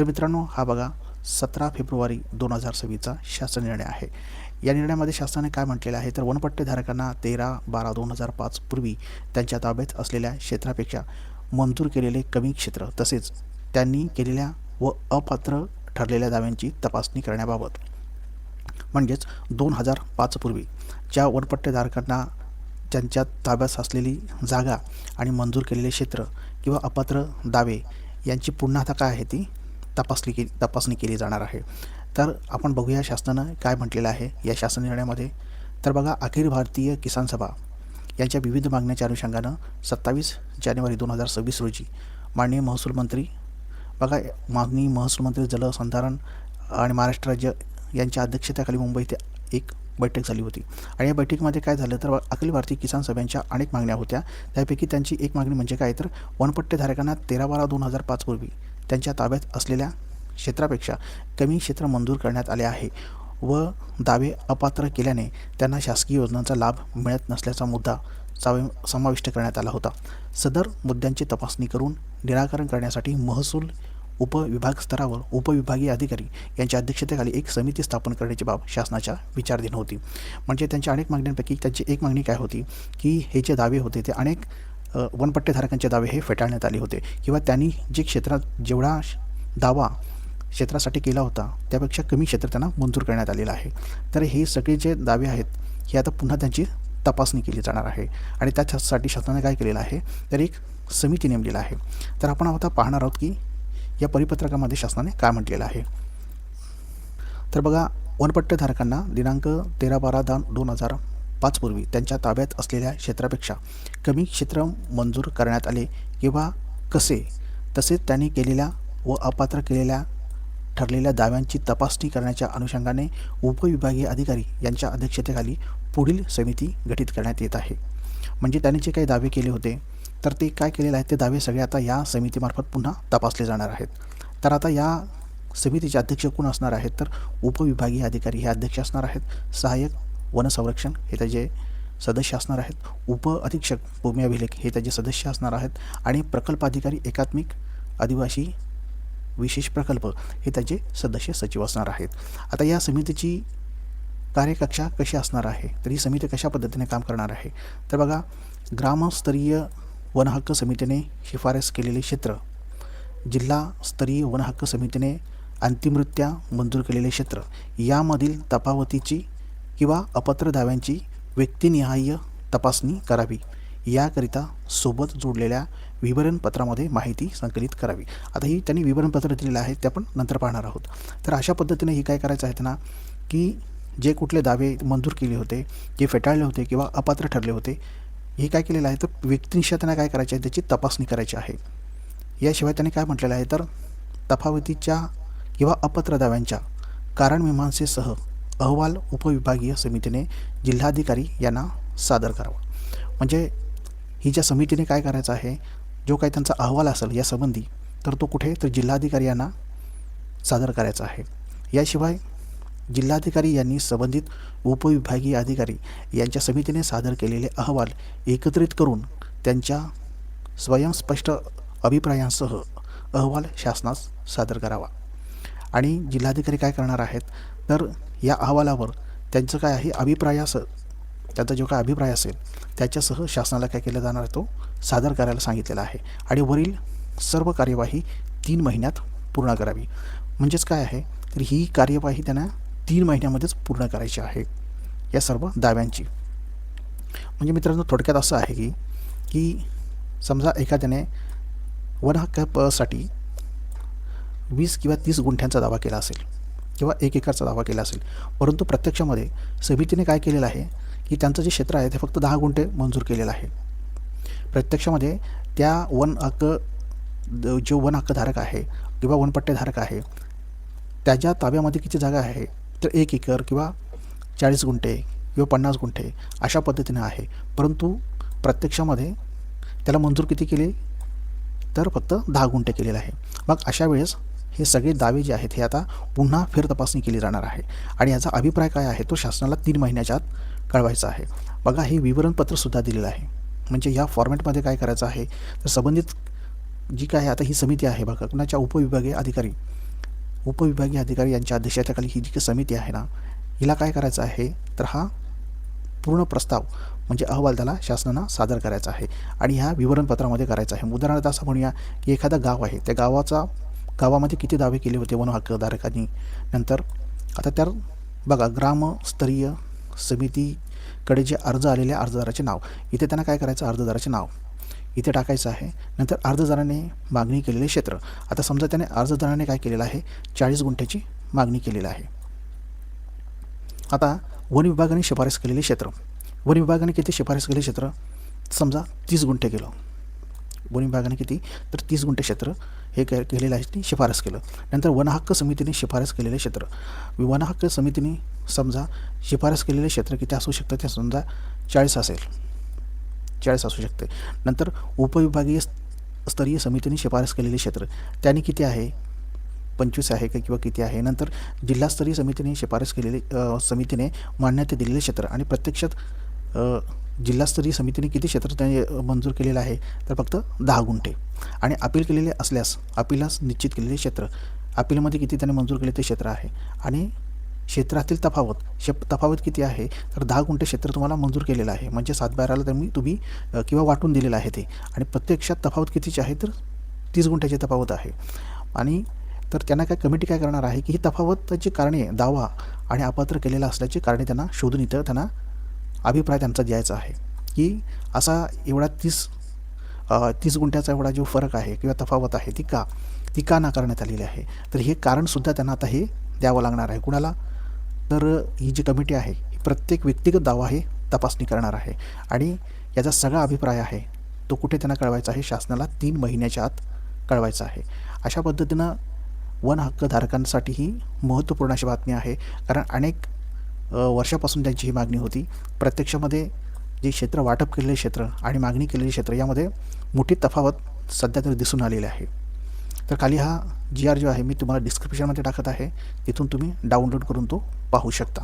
तर मित्रांनो, हा बघा 17 फेब्रुवारी 2026चा शासन निर्णय आहे. या निर्णयामध्ये शासनाने काय म्हटलेलं आहे, तर वनपट्टेधारकांना 13/12/2005 पूर्वी त्यांच्या ताब्यात असलेल्या क्षेत्रापेक्षा मंजूर केलेले कमी क्षेत्र तसेच त्यांनी केलेल्या व अपात्र ठरलेल्या दाव्यांची तपासणी करण्याबाबत, म्हणजेच 2005 पूर्वी ज्या वनपट्टेधारकांना त्यांच्या ताब्यात असलेली जागा आणि मंजूर केलेले क्षेत्र किंवा अपात्र दावे यांची पुन्हा आता काय आहे ती तपासणी केली जाणार आहे. तर आपण बघूया शासनानं काय म्हटलेलं आहे या शासन निर्णयामध्ये. तर बघा, अखिल भारतीय किसान सभा यांच्या विविध मागण्याच्या अनुषंगानं 27 जानेवारी 2026 रोजी माननीय महसूल मंत्री माननीय महसूल मंत्री जलसंधारण आणि महाराष्ट्र राज्य यांच्या अध्यक्षतेखाली मुंबई येथे एक बैठक झाली होती. आणि या बैठकीमध्ये काय झालं, तर अखिल भारतीय किसान सभेच्या अनेक मागण्या होत्या. त्यापैकी त्यांची एक मागणी म्हणजे काय, तर वनपट्टेधारकांना 13/12/2005 पूर्वी त्यांच्या ताब्यात असलेल्या क्षेत्रापेक्षा कमी क्षेत्र मंजूर करण्यात आले आहे व दावे अपात्र केल्याने त्यांना शासकीय योजनांचा लाभ मिळत नसल्याचा मुद्दा समाविष्ट करण्यात आला होता. सदर मुद्द्यांची तपासणी करून निराकरण करण्यासाठी महसूल उपविभाग स्तरावर उपविभागीय अधिकारी यांच्या अध्यक्षतेखाली एक समिती स्थापन करण्याची बाब शासनाच्या विचाराधीन होती. म्हणजे त्यांच्या अनेक मागण्यांपैकी त्यांची एक मागणी काय होती, की हे जे दावे होते ते अनेक वनपट्टेधारकांचे दावे हे फेटाळण्यात आले होते किंवा त्यांनी जे क्षेत्रात जेवढा दावा क्षेत्रासाठी केला होता त्यापेक्षा कमी क्षेत्र त्यांना मंजूर करण्यात आलेलं आहे. तर हे सगळे जे दावे आहेत हे आता पुन्हा त्यांची तपासणी केली जाणार आहे आणि त्यासाठी शासनाने काय केलेलं आहे, तर एक समिती नेमलेला आहे. तर आपण आता पाहणार आहोत की या परिपत्रकामध्ये शासनाने काय म्हटलेलं आहे. तर बघा, वनपट्टेधारकांना दिनांक 13/12/2005 पूर्वी त्यांच्या ताब्यात असलेल्या क्षेत्रापेक्षा कमी क्षेत्र मंजूर करण्यात आले किंवा कसे, तसेच त्यांनी केलेल्या व अपात्र केलेल्या ठरलेल्या दाव्यांची तपासणी करण्याच्या अनुषंगाने उपविभागीय अधिकारी यांच्या अध्यक्षतेखाली पुढील समिती गठीत करण्यात येत आहे. म्हणजे त्यांनी जे काही दावे केले होते तर ते काय केलेले आहेत, ते दावे सगळे आता या समितीमार्फत पुन्हा तपासले जाणार आहेत. तर आता या समितीचे अध्यक्ष कोण असणार आहेत, तर उपविभागीय अधिकारी हे अध्यक्ष असणार आहेत, सहाय्यक वनसंरक्षण हे त्याचे सदस्य असणार आहेत, उप अधीक्षक भूमी अभिलेख हे त्याचे सदस्य असणार आहेत आणि प्रकल्पाधिकारी एकात्मिक आदिवासी विशेष प्रकल्प हे त्याचे सदस्य सचिव असणार आहेत. आता या समितीची कार्यकक्षा कशी असणार आहे, तर ही समिती कशा पद्धतीने काम करणार आहे, तर बघा, ग्रामस्तरीय वनहक्क समितीने शिफारस केलेले क्षेत्र, जिल्हास्तरीय वनहक्क समितीने अंतिमरित्या मंजूर केलेले क्षेत्र यामधील तफावतीची किंवा अपात्र दाव्यांची व्यक्तिनिहाय तपासणी करावी. याकरिता सोबत जोडलेल्या विवरणपत्रामध्ये माहिती संकलित करावी. आता ही त्यांनी विवरणपत्र दिलेलं आहे ते आपण नंतर पाहणार आहोत. तर अशा पद्धतीने ही काय करायचं आहे त्यांना, की जे कुठले दावे मंजूर केले होते, जे फेटाळले होते किंवा अपात्र ठरले होते, हे काय केलेलं आहे, तर व्यक्तिनिष्ठ त्यांना काय करायचे आहे, त्याची तपासणी करायची आहे. याशिवाय त्यांनी काय म्हटलेलं आहे, तर तफावतीच्या किंवा अपात्र दाव्यांच्या कारणमीमांसेसह अहवाल उपविभागीय समितीने जिल्हाधिकारी यांना सादर करावा. म्हणजे ही ज्या समितीने काय करायचं आहे, जो काही त्यांचा अहवाल असेल या संबंधी, तर तो कुठे, तर जिल्हाधिकारी यांना सादर करायचा आहे. याशिवाय जिल्हाधिकारी यांनी संबंधित उपविभागीय अधिकारी यांच्या समितीने सादर केलेले अहवाल एकत्रित करून त्यांच्या स्वयंस्पष्ट अभिप्रायांसह अहवाल शासनास सादर करावा. आणि जिल्हाधिकारी काय करणार आहेत, तर या अहवालावर त्यांचं काय आहे त्यांचा जो काय अभिप्राय असेल त्याच्यासह शासनाला काय केलं जाणार, तो सादर करायला सांगितलेला आहे. आणि वरील सर्व कार्यवाही 3 महिन्यात पूर्ण करावी. म्हणजेच काय आहे, तर ही कार्यवाही त्यांना 3 महिन्यामध्येच पूर्ण करायची आहे या सर्व दाव्यांची. म्हणजे मित्रांनो, थोडक्यात असं आहे की समजा एखाद्याने वनहक्कासाठी 20 किंवा 30 गुंठ्यांचा दावा केला असेल किंवा 1 एकरचा दावा केला असेल, परंतु प्रत्यक्षामध्ये समितीने काय केलेलं आहे, की त्यांचं जे क्षेत्र आहे ते फक्त 10 गुंठे मंजूर केलेलं आहे. प्रत्यक्षामध्ये त्या जो वन हक्कधारक आहे किंवा वनपट्टेधारक आहे त्याच्या ताब्यामध्ये किती जागा आहे, तर 1 एकर किंवा 40 गुंठे किंवा 50 गुंठे अशा पद्धतीने आहे. परंतु प्रत्यक्षामध्ये त्याला मंजूर किती केले, तर फक्त 10 गुंठे केलेलं आहे. मग अशा वेळेस हे सगळे दावे जे आहेत हे आता पुन्हा फेरतपासणी केली जाणार आहे आणि याचा अभिप्राय काय आहे तो शासनाला 3 महिन्याच्या आत कळवायचा आहे. बघा, हे विवरणपत्रसुद्धा दिलेलं आहे. म्हणजे या फॉर्मॅटमध्ये काय करायचं आहे, तर संबंधित जी काय आता ही समिती आहे बघा, कुणाच्या उपविभागीय अधिकारी उपविभागीय अधिकारी यांच्या अध्यक्षतेखाली ही जी समिती आहे ना, हिला काय करायचं आहे तर हा पूर्ण प्रस्ताव म्हणजे अहवाल त्याला शासनानं सादर करायचा आहे आणि ह्या विवरणपत्रामध्ये करायचा आहे. उदाहरणार्थ असं म्हणूया की एखादं गाव आहे, त्या गावामध्ये किती दावे केले होते वन हक्कधारकांनी. नंतर आता त्या बघा ग्रामस्तरीय समितीकडे जे अर्ज आलेले अर्जदाराचे नाव, इथे त्यांना काय करायचं, अर्जदाराचे नाव इथे टाकायचं आहे. नंतर अर्जदाराने मागणी केलेले क्षेत्र, आता समजा त्याने अर्जदाराने काय केलेलं आहे, 40 गुंठ्याची मागणी केलेली आहे. आता वन विभागाने शिफारस केलेले क्षेत्र, वन विभागाने किती शिफारस केले क्षेत्र, समजा 30 गुंठे केलं. वन विभागाने किती तर 30 गुंठे क्षेत्र हे केलेलं आहे, शिफारस केलं. नंतर वन हक्क समितीने शिफारस केलेले क्षेत्र, वन हक्क समितीने समजा शिफारस केलेले क्षेत्र किती असू शकतं, ते समजा 40 असेल, 40 असू शकते. नंतर उपविभागीय स्तरीय समितीने शिफारस केलेले क्षेत्र त्याने किती आहे, 25 आहे का किंवा किती आहे. नंतर जिल्हास्तरीय समितीने शिफारस केलेले समितीने मान्यता दिलेले क्षेत्र आणि प्रत्यक्षात जिल्हास्तरीय समितीने किती क्षेत्र त्याने मंजूर केलेलं आहे तर फक्त 10 गुंठे. आणि अपील केलेले असल्यास अपीलास निश्चित केलेले क्षेत्र, अपीलमध्ये किती त्याने मंजूर केले ते क्षेत्र आहे. आणि क्षेत्रातील तफावत किती आहे तर 10 गुंठे क्षेत्र तुम्हाला मंजूर केलेलं आहे, म्हणजे 7/12ला तुम्ही किंवा वाटून दिलेलं आहे ते. आणि प्रत्यक्षात तफावत कितीची आहे तर 30 गुंठ्याची तफावत आहे. आणि तर त्यांना काय कमिटी काय करणार आहे की ही तफावतची कारणे, दावा आणि अपात्र केलेला असल्याची कारणे त्यांना शोधून इथं त्यांना अभिप्राय त्यांचा द्यायचा आहे की असा एवढा 30 गुंठ्याचा एवढा जो फरक आहे किंवा तफावत आहे ती का नाकारण्यात आलेली आहे. तर हे कारणसुद्धा त्यांना आता हे द्यावं लागणार आहे. कुणाला तर ही जी कमिटी आहे ही प्रत्येक व्यक्तिगत दावा हे तपासणी करणार आहे आणि याचा सगळा अभिप्राय आहे तो कुठे त्यांना कळवायचा आहे, शासनाला 3 महिन्याच्या आत कळवायचा आहे. अशा पद्धतीनं वन हक्कधारकांसाठी ही महत्त्वपूर्ण अशी बातमी आहे, कारण अनेक वर्षापासून त्यांची ही मागणी होती. प्रत्यक्षामध्ये जे क्षेत्र वाटप केलेले क्षेत्र आणि मागणी केलेले क्षेत्र यामध्ये मोठी तफावत सध्या तरी दिसून आलेली आहे. तर खाली हा GR जो आहे मी तुम्हाला डिस्क्रिप्शनमध्ये टाकत आहे, तिथून तुम्ही डाउनलोड करून तो पाहू शकता.